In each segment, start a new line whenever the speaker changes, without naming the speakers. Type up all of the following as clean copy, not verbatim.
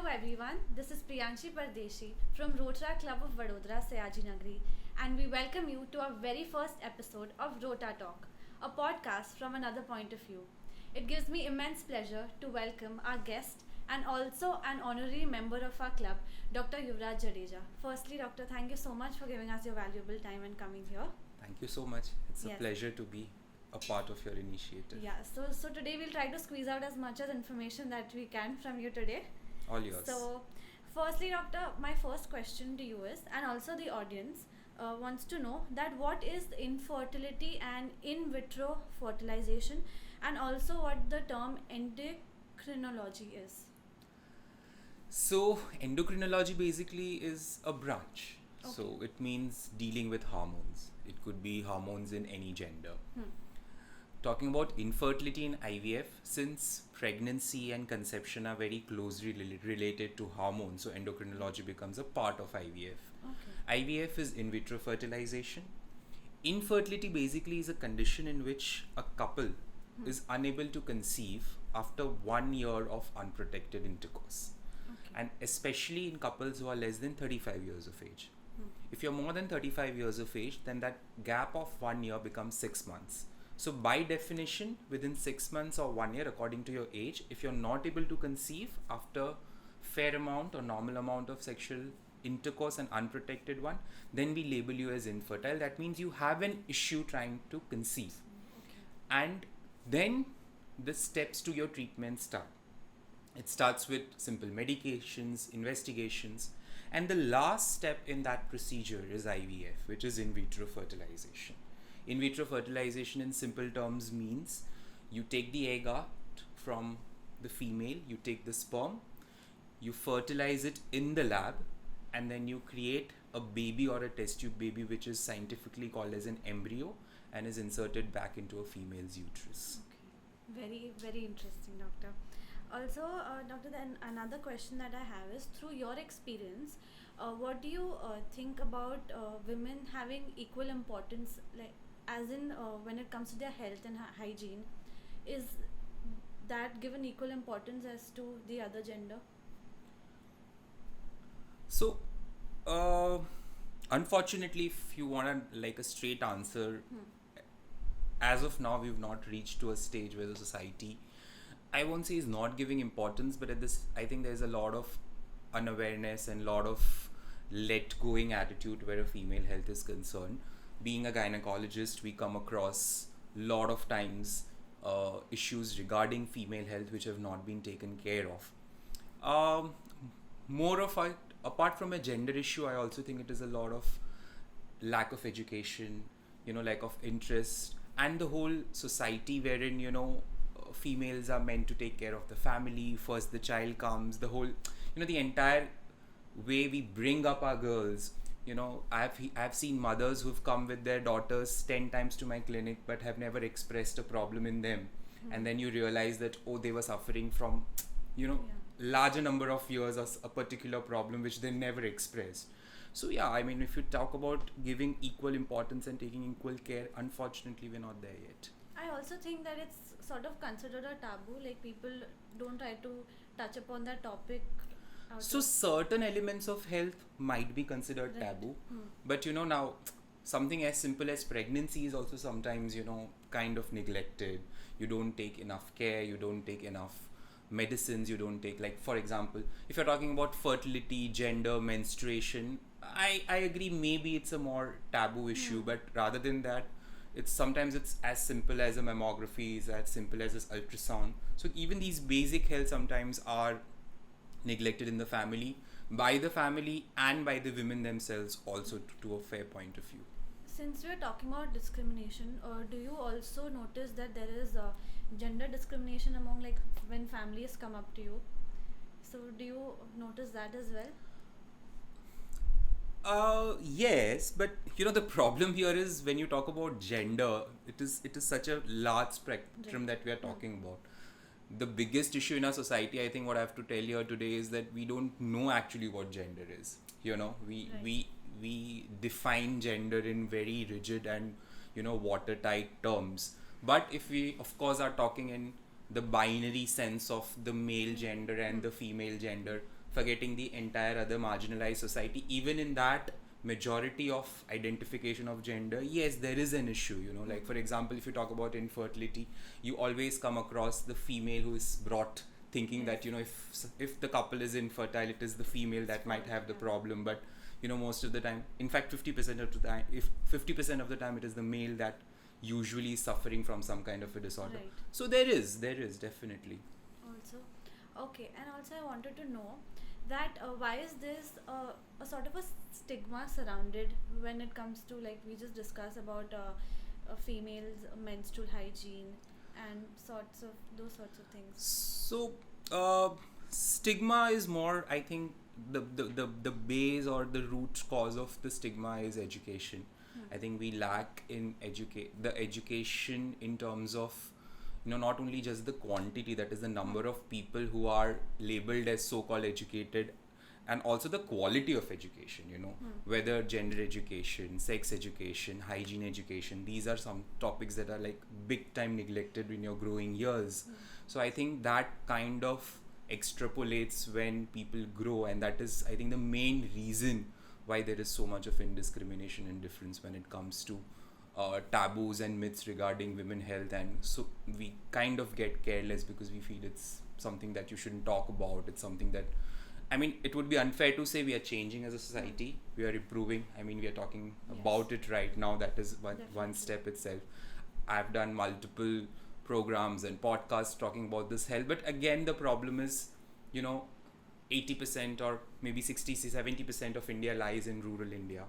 everyone, this is Priyanshi Pardeshi from Rotary Club of Vadodara, Sayaji Nagri, and we welcome you to our very first episode of Rota Talk, a podcast from another point of view. It gives me immense pleasure to welcome our guest and also an honorary member of our club, Dr. Yuvraj Jadeja. Firstly, Doctor, thank you so much for giving us your valuable time and coming here.
Thank you so much. It's a
Yes.
pleasure to be a part of your initiative.
Yeah, so today we'll try to squeeze out as much as information that we can from you today.
All yours.
So, firstly, Doctor, my first question to you is, and also the audience wants to know that what is infertility and in vitro fertilization, and also what the term endocrinology is.
So, endocrinology basically is a branch. So,
Okay.
it means dealing with hormones. It could be hormones in any gender. Talking about infertility in IVF, since pregnancy and conception are very closely related to hormones, so endocrinology becomes a part of IVF.
Okay.
IVF is in vitro fertilization. Infertility basically is a condition in which a couple is unable to conceive after 1 year of unprotected intercourse,
Okay.
and especially in couples who are less than 35 years of age.
Hmm.
If you're more than 35 years of age, then that gap of 1 year becomes 6 months. So, by definition, within 6 months or 1 year, according to your age, if you're not able to conceive after fair amount or normal amount of sexual intercourse and unprotected one, then we label you as infertile. That means you have an issue trying to conceive.
Okay.
And then the steps to your treatment start. It starts with simple medications, investigations, and the last step in that procedure is IVF, which is in vitro fertilization. In vitro fertilization, in simple terms, means you take the egg out from the female, you take the sperm, you fertilize it in the lab, and then you create a baby or a test tube baby, which is scientifically called as an embryo, and is inserted back into a female's uterus.
Okay. Very interesting, Doctor. Also, Doctor, then another question that I have is, through your experience, what do you think about women having equal importance, like as in when it comes to their health and hygiene? Is that given equal importance as to the other gender?
So, unfortunately, if you want like a straight answer, as of now, we've not reached to a stage where the society, I won't say is not giving importance, but at this, I think there's a lot of unawareness and lot of let going attitude where a female health is concerned. Being a gynecologist, we come across lot of times issues regarding female health which have not been taken care of. More of a, apart from a gender issue, I also think it is a lot of lack of education, lack of interest, and the whole society wherein females are meant to take care of the family first. The child comes, the whole, the entire way we bring up our girls. I've seen mothers who've come with their daughters 10 times to my clinic but have never expressed a problem in them, and then you realize that they were suffering from
Yeah.
larger number of years of a particular problem which they never expressed. So yeah, I mean, if you talk about giving equal importance and taking equal care, unfortunately we're not there yet.
I also think that it's sort of considered a taboo, like people don't try to touch upon that topic.
So certain elements of health might be considered
Right.
taboo, but now something as simple as pregnancy is also sometimes kind of neglected. You don't take enough care, you don't take enough medicines, you don't take, like, for example, if you're talking about fertility, gender, menstruation, I agree, maybe it's a more taboo issue, but rather than that, it's as simple as a mammography, is as simple as this ultrasound. So even these basic health sometimes are neglected in the family, by the family and by the women themselves also, to a fair point of view.
Since we're talking about discrimination, do you also notice that there is gender discrimination among, like, when families come up to you? So do you notice that as well?
Yes, but the problem here is when you talk about gender, it is such a large spectrum that we are talking about. The biggest issue in our society, I think, what I have to tell you today is that we don't know actually what gender is. We
Right.
we define gender in very rigid and watertight terms. But if we, of course, are talking in the binary sense of the male gender and the female gender, forgetting the entire other marginalized society. Even in that majority of identification of gender, yes, there is an issue, like for example, if you talk about infertility, you always come across the female who is brought thinking that if the couple is infertile, it is the female that might have the problem. But most of the time, in fact 50% of the time, if 50% of the time, it is the male that usually is suffering from some kind of a disorder.
Right.
So there is definitely.
Also, okay, and also I wanted to know that why is this a sort of a stigma surrounded when it comes to, like we just discussed about females menstrual hygiene and those sorts of things.
So stigma is more, I think, the base or the root cause of the stigma is education. I think we lack in the education in terms of not only just the quantity, that is the number of people who are labeled as so-called educated, and also the quality of education, whether gender education, sex education, hygiene education, these are some topics that are like big time neglected in your growing years. So I think that kind of extrapolates when people grow, and that is, I think, the main reason why there is so much of indiscrimination and difference when it comes to taboos and myths regarding women health. And so we kind of get careless because we feel it's something that you shouldn't talk about. It's something that, I mean, it would be unfair to say we are changing as a society, we are improving. I mean, we are talking about it right now. That is one step itself. I've done multiple programs and podcasts talking about this health, but again, the problem is, 80% or maybe 60-70% of India lies in rural India.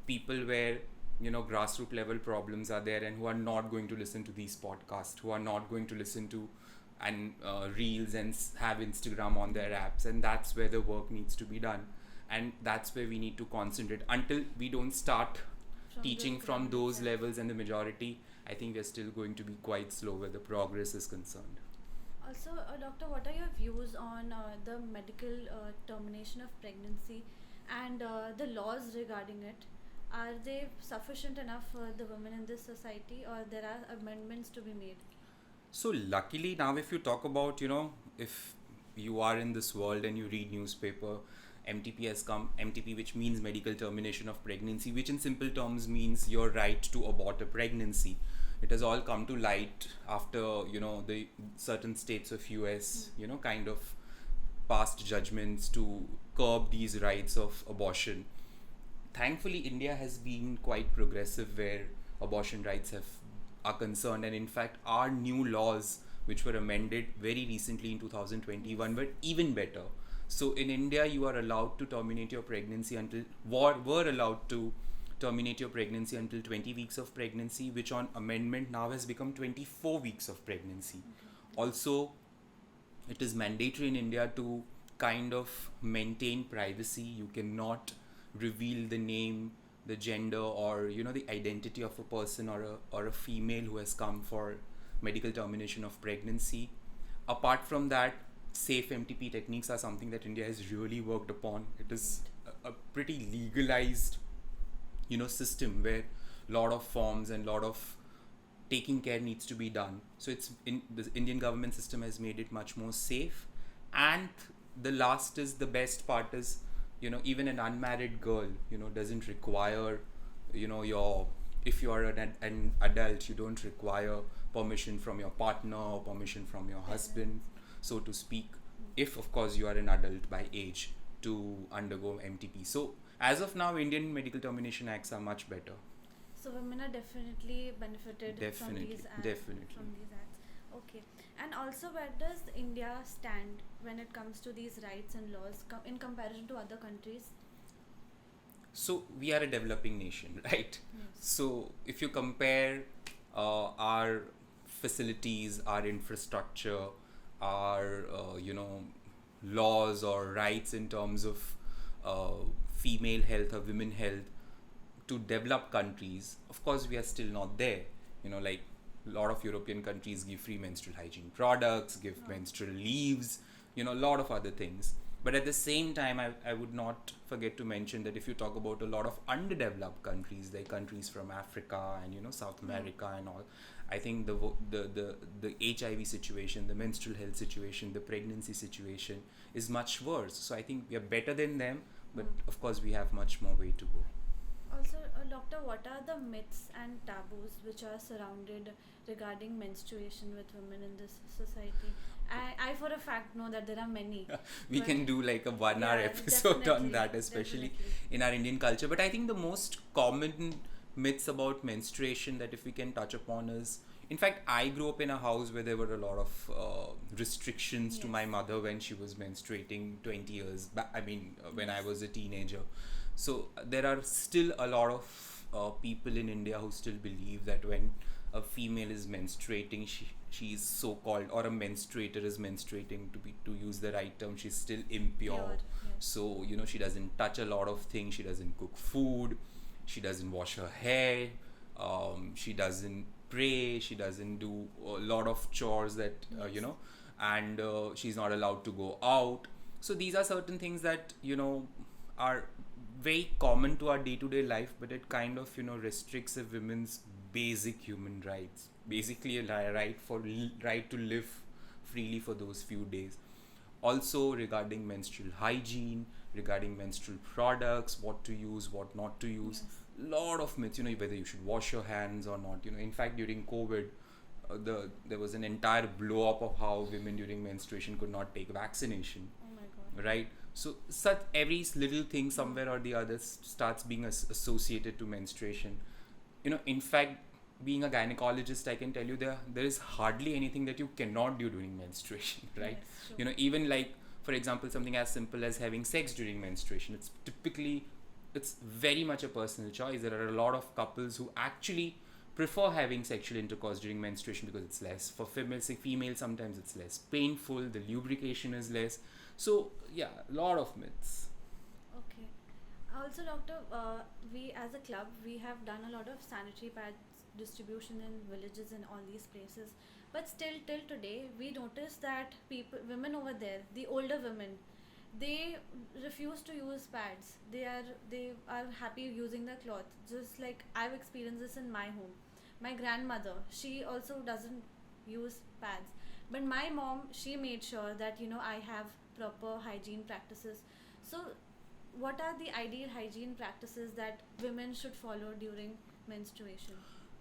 People where grassroots level problems are there, and who are not going to listen to these podcasts, who are not going to listen to and reels and have Instagram on their apps, and that's where the work needs to be done, and that's where we need to concentrate. Until we don't start teaching from those levels and the majority, I think we're still going to be quite slow where the progress is concerned.
Also, doctor, what are your views on the medical termination of pregnancy and the laws regarding it? Are they sufficient enough for the women in this society, or there are amendments to be made?
So luckily now, if you talk about, if you are in this world and you read newspaper, MTP has come, MTP, which means medical termination of pregnancy, which in simple terms means your right to abort a pregnancy. It has all come to light after, the certain states of US, kind of passed judgments to curb these rights of abortion. Thankfully, India has been quite progressive where abortion rights are concerned, and in fact, our new laws, which were amended very recently in 2021, were even better. So in India, you are allowed to terminate your pregnancy were allowed to terminate your pregnancy until 20 weeks of pregnancy, which on amendment now has become 24 weeks of pregnancy. Also, it is mandatory in India to kind of maintain privacy. You cannot reveal the name, the gender, or the identity of a person or a female who has come for medical termination of pregnancy. Apart from that, safe MTP techniques are something that India has really worked upon. It is a pretty legalized system where a lot of forms and lot of taking care needs to be done. So it's in the Indian government system has made it much more safe. And the last is the best part is, even an unmarried girl, doesn't require, if you are an adult, you don't require permission from your partner or permission from your husband, so to speak, if of course you are an adult by age, to undergo MTP. So as of now, Indian medical termination acts are much better.
So women are definitely benefited from these acts. Okay. And also, where does India stand when it comes to these rights and laws in comparison to other countries?
So we are a developing nation, right? So if you compare our facilities, our infrastructure, our laws or rights in terms of female health or women health to developed countries, of course we are still not there. Like a lot of European countries give free menstrual hygiene products, give menstrual leaves, a lot of other things. But at the same time, I would not forget to mention that if you talk about a lot of underdeveloped countries, like countries from Africa and South America and all, I think the HIV situation, the menstrual health situation, the pregnancy situation is much worse. So I think we are better than them, but of course we have much more way to go.
Also, doctor, what are the myths and taboos which are surrounded regarding menstruation with women in this society? I for a fact know that there are many.
We
but
can do like a 1 hour
yeah,
episode on
definitely,
that, especially
definitely.
in our Indian culture. But I think the most common myths about menstruation that if we can touch upon is, in fact, I grew up in a house where there were a lot of restrictions to
Yes.
my mother when she was menstruating 20 years back. I mean, when I was a teenager. So there are still a lot of people in India who still believe that when a female is menstruating, she is so called, or a menstruator is menstruating, to use the right term, she's still impure.
Pure, yes.
So she doesn't touch a lot of things. She doesn't cook food. She doesn't wash her hair. She doesn't pray. She doesn't do a lot of chores that and she's not allowed to go out. So these are certain things that are very common to our day-to-day life, but it kind of restricts a woman's basic human rights, basically a right to live freely for those few days. Also regarding menstrual hygiene, regarding menstrual products, what to use, what not to use.
Yes.
Lot of myths, whether you should wash your hands or not. In fact, during COVID, there was an entire blow up of how women during menstruation could not take vaccination,
Oh my god.
right? So such every little thing somewhere or the other starts being associated to menstruation. In fact, being a gynecologist, I can tell you there is hardly anything that you cannot do during menstruation, right?
Yes, true.
Even like, for example, something as simple as having sex during menstruation. It's very much a personal choice. There are a lot of couples who actually prefer having sexual intercourse during menstruation because it's less, for females sometimes it's less painful, the lubrication is less. So yeah, a lot of myths.
Okay. Also, doctor, we as a club we have done a lot of sanitary pads distribution in villages and all these places. But still, till today, we notice that women over there, the older women, they refuse to use pads. They are happy using the cloth. Just like I've experienced this in my home. My grandmother, she also doesn't use pads. But my mom, she made sure that I have proper hygiene practices. So what are the ideal hygiene practices that women should follow during menstruation?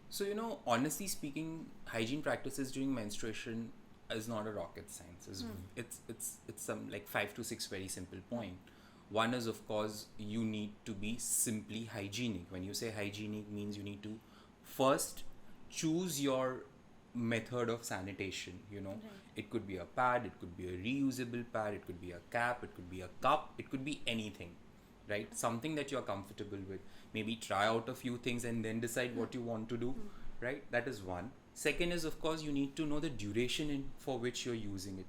So honestly speaking, hygiene practices during menstruation is not a rocket science. It's some like 5 to 6 very simple point. One is, of course, you need to be simply hygienic. When you say hygienic, means you need to first choose your method of sanitation.
Right.
It could be a pad, it could be a reusable pad, it could be a cap, it could be a cup, it could be anything, right? Something that you're comfortable with. Maybe try out a few things and then decide what you want to do, right? That is one. Second is, of course, you need to know the duration for which you're using it.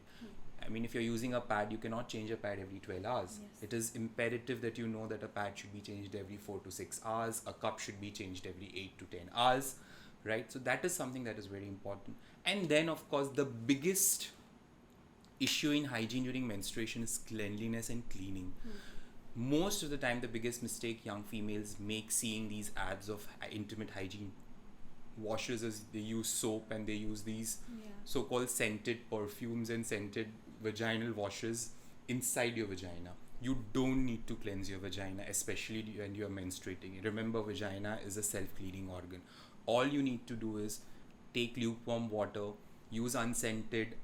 I mean, if you're using a pad, you cannot change a pad every 12 hours.
Yes.
It is imperative that you know that a pad should be changed every 4 to 6 hours, a cup should be changed every 8 to 10 hours, right? So that is something that is very important. And then, of course, the biggest issue in hygiene during menstruation is cleanliness and cleaning. Most of the time, the biggest mistake young females make seeing these ads of intimate hygiene washes is they use soap and they use these so-called scented perfumes and scented vaginal washes inside your vagina. You don't need to cleanse your vagina, especially when you're menstruating. Remember, vagina is a self-cleaning organ. All you need to do is take lukewarm water, use unscented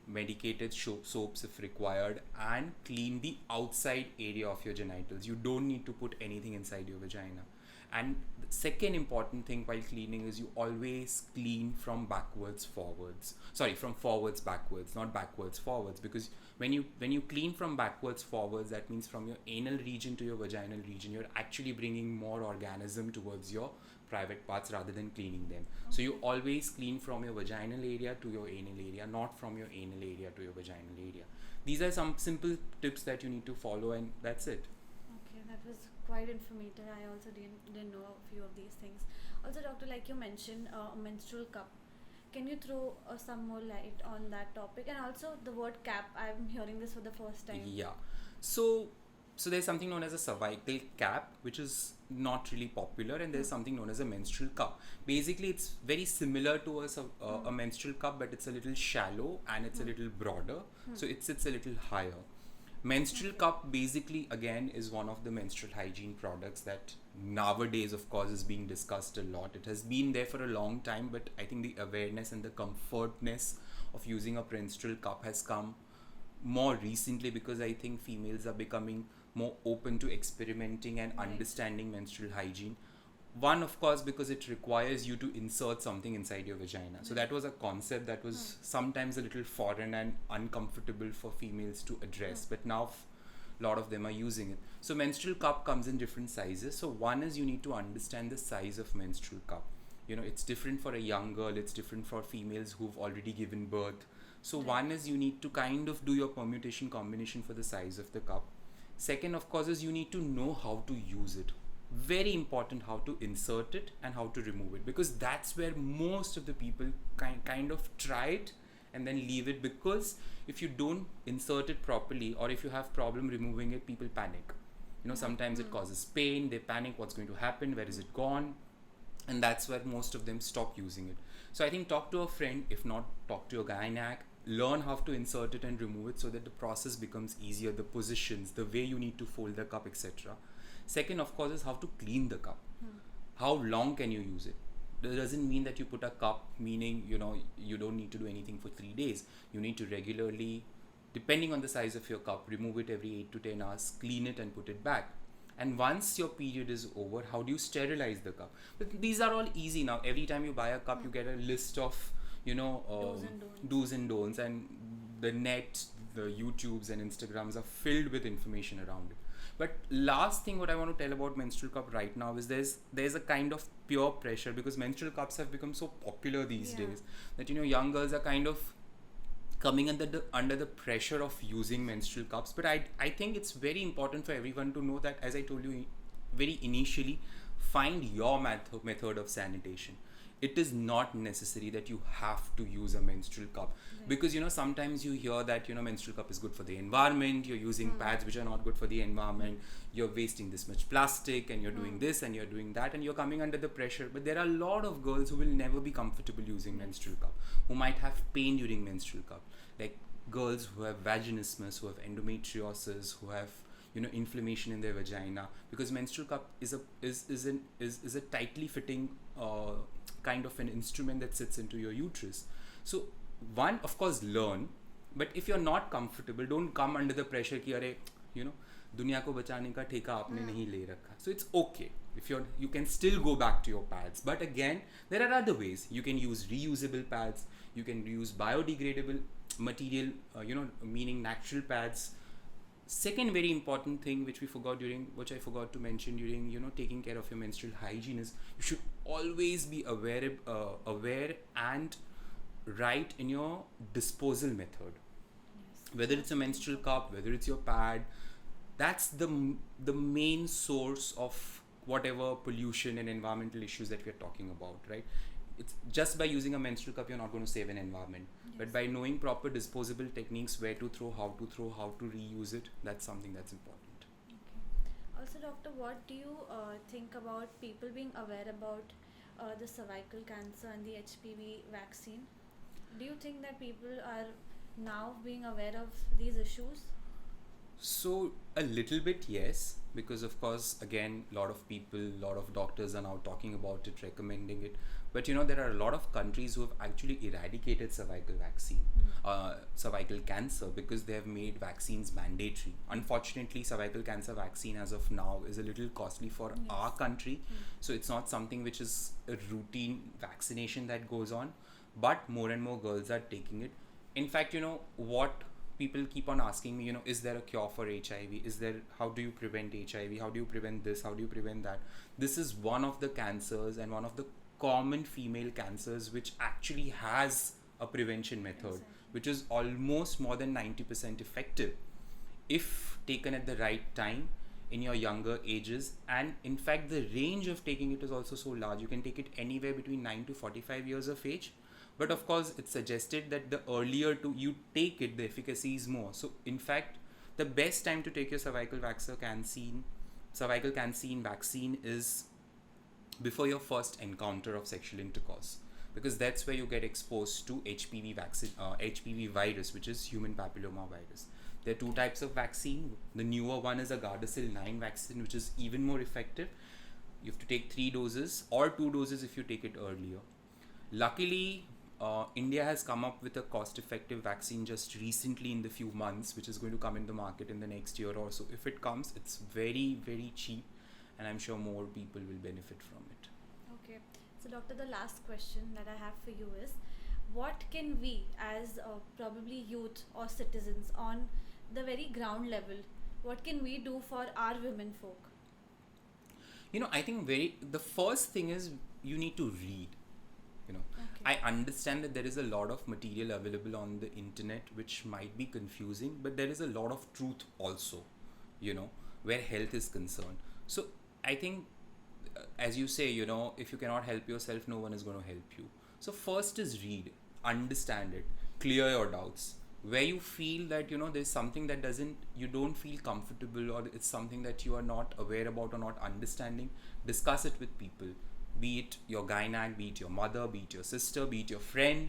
medicated soaps if required, and clean the outside area of your genitals. You don't need to put anything inside your vagina. And the second important thing while cleaning is you always clean from from forwards backwards, not backwards forwards, because when you clean from backwards forwards, that means from your anal region to your vaginal region, you're actually bringing more organism towards your private parts rather than cleaning them. So you always clean from your vaginal area to your anal area, not from your anal area to your vaginal area. These are some simple tips that you need to follow, and that's it.
Okay, that was quite informative. I also didn't know a few of these things. Also, doctor, like you mentioned, a menstrual cup. Can you throw some more light on that topic? And also the word cap. I'm hearing this for the first time.
Yeah. So So there's something known as a cervical cap, which is not really popular, and there's something known as a menstrual cup. Basically, it's very similar to a menstrual cup, but it's a little shallow and it's a little broader, so it sits a little higher. Menstrual cup basically again is one of the menstrual hygiene products that nowadays, of course, is being discussed a lot. It has been there for a long time, but I think the awareness and the comfortness of using a menstrual cup has come more recently, because I think females are becoming more open to experimenting and
Right.
understanding menstrual hygiene. One, of course, because it requires you to insert something inside your vagina. So that was a concept that was sometimes a little foreign and uncomfortable for females to address, but now a lot of them are using it. So menstrual cup comes in different sizes. So one is you need to understand the size of menstrual cup. You know, it's different for a young girl, it's different for females who've already given birth. So
Right.
one is you need to kind of do your permutation combination for the size of the cup. Second, of course, is you need to know how to use it. Very important, how to insert it and how to remove it, because that's where most of the people kind of try it and then leave it, because if you don't insert it properly, or if you have problem removing it, people panic. You know, sometimes it causes pain, they panic, what's going to happen, where is it gone, and that's where most of them stop using it. So I think talk to a friend, if not talk to your gynac, learn how to insert it and remove it so that the process becomes easier, the positions, the way you need to fold the cup, etc. Second, of course, is how to clean the cup. How long can you use it? That doesn't mean that you put a cup, meaning, you know, you don't need to do anything for 3 days. You need to regularly, depending on the size of your cup, remove it every 8 to 10 hours, clean it and put it back. And once your period is over, how do you sterilize the cup? But these are all easy now. Every time you buy a cup, you get a list of, you know, do's and don'ts, and the net, the YouTubes and Instagrams are filled with information around it. But last thing what I want to tell about menstrual cup right now is there's a kind of peer pressure, because menstrual cups have become so popular these
Yeah.
days that, you know, young girls are kind of coming under the pressure of using menstrual cups. But I think it's very important for everyone to know that, as I told you very initially, find your method of sanitation. It is not necessary that you have to use a menstrual cup.
Right.
Because, you know, sometimes you hear that, you know, menstrual cup is good for the environment, you're using pads which are not good for the environment, you're wasting this much plastic, and you're doing this and you're doing that, and you're coming under the pressure. But there are a lot of girls who will never be comfortable using menstrual cup, who might have pain during menstrual cup, like girls who have vaginismus, who have endometriosis, who have, you know, inflammation in their vagina, because menstrual cup is a tightly fitting kind of an instrument that sits into your uterus. So one, of course, learn, but if you're not comfortable, don't come under the pressure कि अरे, you know, दुनिया को बचाने का ठेका आपने नहीं ले रखा. So it's okay if you can still go back to your pads, but again, there are other ways. You can use reusable pads, you can use biodegradable material, meaning natural pads. Second very important thing which I forgot to mention during, you know, taking care of your menstrual hygiene is you should always be aware and right in your disposal method.
Yes.
Whether it's a menstrual cup, whether it's your pad, that's the main source of whatever pollution and environmental issues that we are talking about, right? It's just by using a menstrual cup, you're not going to save an environment. But by knowing proper disposable techniques, where to throw, how to reuse it, that's something that's important.
Okay. Also, doctor, what do you think about people being aware about the cervical cancer and the HPV vaccine? Do you think that people are now being aware of these issues?
So a little bit, yes, because of course, again, a lot of doctors are now talking about it, recommending it. But, you know, there are a lot of countries who have actually eradicated cervical cancer, because they have made vaccines mandatory. Unfortunately, cervical cancer vaccine as of now is a little costly for our country. So it's not something which is a routine vaccination that goes on, but more and more girls are taking it. In fact, you know, what people keep on asking me, you know, is there a cure for HIV? How do you prevent HIV? How do you prevent this? How do you prevent that? This is one of the cancers and one of the common female cancers which actually has a prevention method,
Exactly.
which is almost more than 90% effective if taken at the right time in your younger ages. And in fact, the range of taking it is also so large. You can take it anywhere between 9 to 45 years of age. But of course, it's suggested that the earlier you take it, the efficacy is more. So in fact, The best time to take your cervical cancer vaccine is before your first encounter of sexual intercourse, because that's where you get exposed to HPV virus, which is human papilloma virus. There are two types of vaccine. The newer one is a Gardasil 9 vaccine, which is even more effective. You have to take 3 doses or 2 doses if you take it earlier. Luckily, India has come up with a cost-effective vaccine just recently in the few months, which is going to come in the market in the next year or so. If it comes, it's very, very cheap, and I'm sure more people will benefit from it.
Okay. So, doctor, the last question that I have for you is, what can we, as probably youth or citizens on the very ground level, what can we do for our women folk?
I think the first thing is you need to read.
Okay.
I understand that there is a lot of material available on the internet which might be confusing, but there is a lot of truth also, where health is concerned. So I think, as you say, if you cannot help yourself, no one is going to help you. So first is read, understand it, clear your doubts. Where you feel that there's something that you don't feel comfortable, or it's something that you are not aware about or not understanding, discuss it with people, be it your gynac, be it your mother, be it your sister, be it your friend,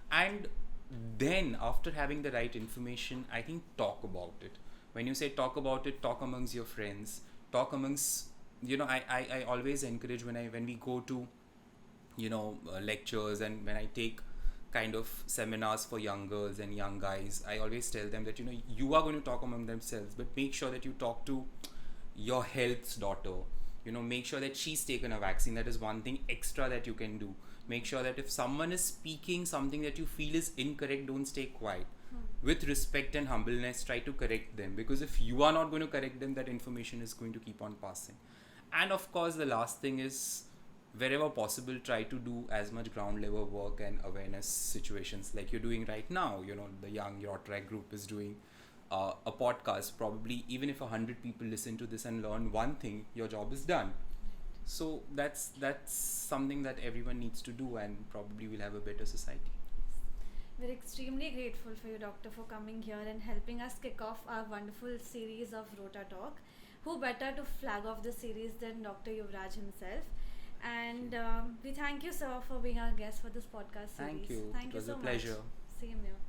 and then after having the right information, I think talk about it. When you say talk about it, talk amongst your friends, talk amongst, I always encourage when we go to lectures, and when I take kind of seminars for young girls and young guys, I always tell them that you are going to talk among themselves, but make sure that you talk to your health's daughter. Make sure that she's taken a vaccine. That is one thing extra that you can do. Make sure that if someone is speaking something that you feel is incorrect, don't stay quiet. With respect and humbleness, try to correct them, because if you are not going to correct them, that information is going to keep on passing. And of course, the last thing is, wherever possible, try to do as much ground level work and awareness situations like you're doing right now. The young Your Track group is doing a podcast. Probably even if 100 people listen to this and learn one thing, your job is done. So that's something that everyone needs to do, and probably we'll have a better society.
We're extremely grateful for you, doctor, for coming here and helping us kick off our wonderful series of Rota Talk. Who better to flag off the series than Dr. Yuvraj himself? And we thank you, sir, for being our guest for this podcast series.
Thank you.
Thank
It
you
was
so
a
much.
pleasure.
Same here.